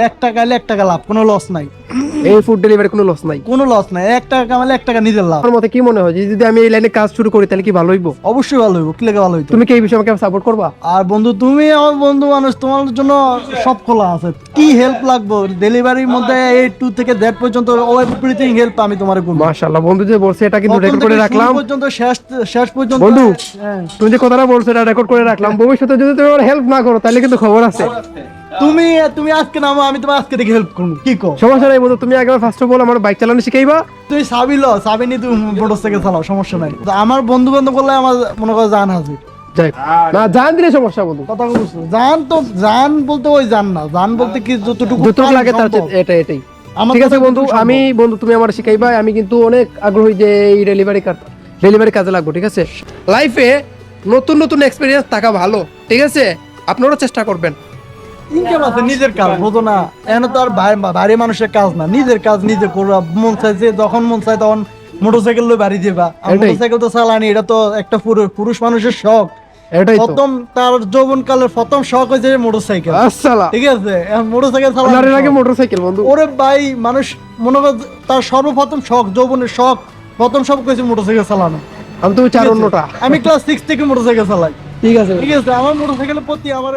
1 টাকা এলে 1 টাকা লাভ, কোনো লস নাই। এই ফুড ডেলিভারি কোনো লস নাই? কোনো লস নাই, 1 টাকা কামালে 1 টাকা নিজের লাভ। আমার মতে কি মনে হয় যে যদি আমি এই লাইনে কাজ শুরু করি তাহলে কি ভালো হইব? অবশ্যই ভালো হইব, কি লেগে ভালো হইতো। তুমি কি এই বিষয়ে আমাকে সাপোর্ট করবা? আর বন্ধু, তুমি আমার বন্ধু মানুষ, তোমার জন্য সব খোলা আছে। কি হেল্প লাগবে ডেলিভারির মধ্যে A to থেকে Z পর্যন্ত এভরিথিং হেল্প আমি তোমারে করব। মাশাআল্লাহ, বন্ধু যে বলছে এটা কিন্তু রেকর্ড করে রাখলাম পর্যন্ত শেষ পর্যন্ত। বন্ধু হ্যাঁ। তুমি যে কথাটা বলছো এটা রেকর্ড করে রাখলাম, ভবিষ্যতে যদি তুমি আমার হেল্প না করো তাহলে কিন্তু খবর আছে। তুমি আজকে নামো, আমি তোমার আজকে থেকে হেল্প করবো, কি কো? সমস্যা নাই বন্ধু, তুমি আগে ফার্স্ট অফ অল আমার বাইক চালানো শিখাইবা। তুই চাবি নিয়ে তুমি মোটরসাইকেল চালাও, সমস্যা নাই। তো আমার বন্ধু বান্ধব করলে আমার মনে করো জান হাজির। যাই না, জান দিলে সমস্যা বন্ধু। কথা বলছো জান বলতে ওই জান না, জান বলতে কি যতটুকু লাগে তার সম্ভব। এটাই আমার ঠিক আছে কাছে বন্ধু, যতটুকু আমি বন্ধু তুমি আমার শিখাইবা, আমি কিন্তু অনেক আগ্রহী যে এই ডেলিভারি কাজে লাগবো। ঠিক আছে, লাইফে নতুন নতুন এক্সপেরিয়েন্স থাকা ভালো। ঠিক আছে, আপনারাও চেষ্টা করবেন। ইনকাম আছে, নিজের কাজ বোঝো না, এখন তো আর বাইরে মানুষের কাজ না, নিজের কাজ নিজে করবা। মন চাইছে যখন মন চায় তখন মোটরসাইকেল লয়ে বাড়ি যাবা। আর এটাই। মোটরসাইকেল তো চালানি, এটা তো একটা পুরুষ মানুষের শখ। এটাই তো প্রথম তার যৌবনকালের প্রথম শখ হয়েছে মোটরসাইকেল। আসসালাম, ঠিক আছে, মোটরসাইকেল নারীর চালানো আগে মোটরসাইকেল বন্ধু। ওরে ভাই, মানুষ মনে কর তার সর্বপ্রথম শখ, যৌবনের শখ, প্রথম শখ হয়েছে মোটরসাইকেল চালানো। আমি তুমি ঠিক আছে? 54টা। আমি ক্লাস 6 থেকে মোটরসাইকেল চালাই। ঠিক আছে ঠিক আছে, আমার মোটরসাইকেলের প্রতি আমার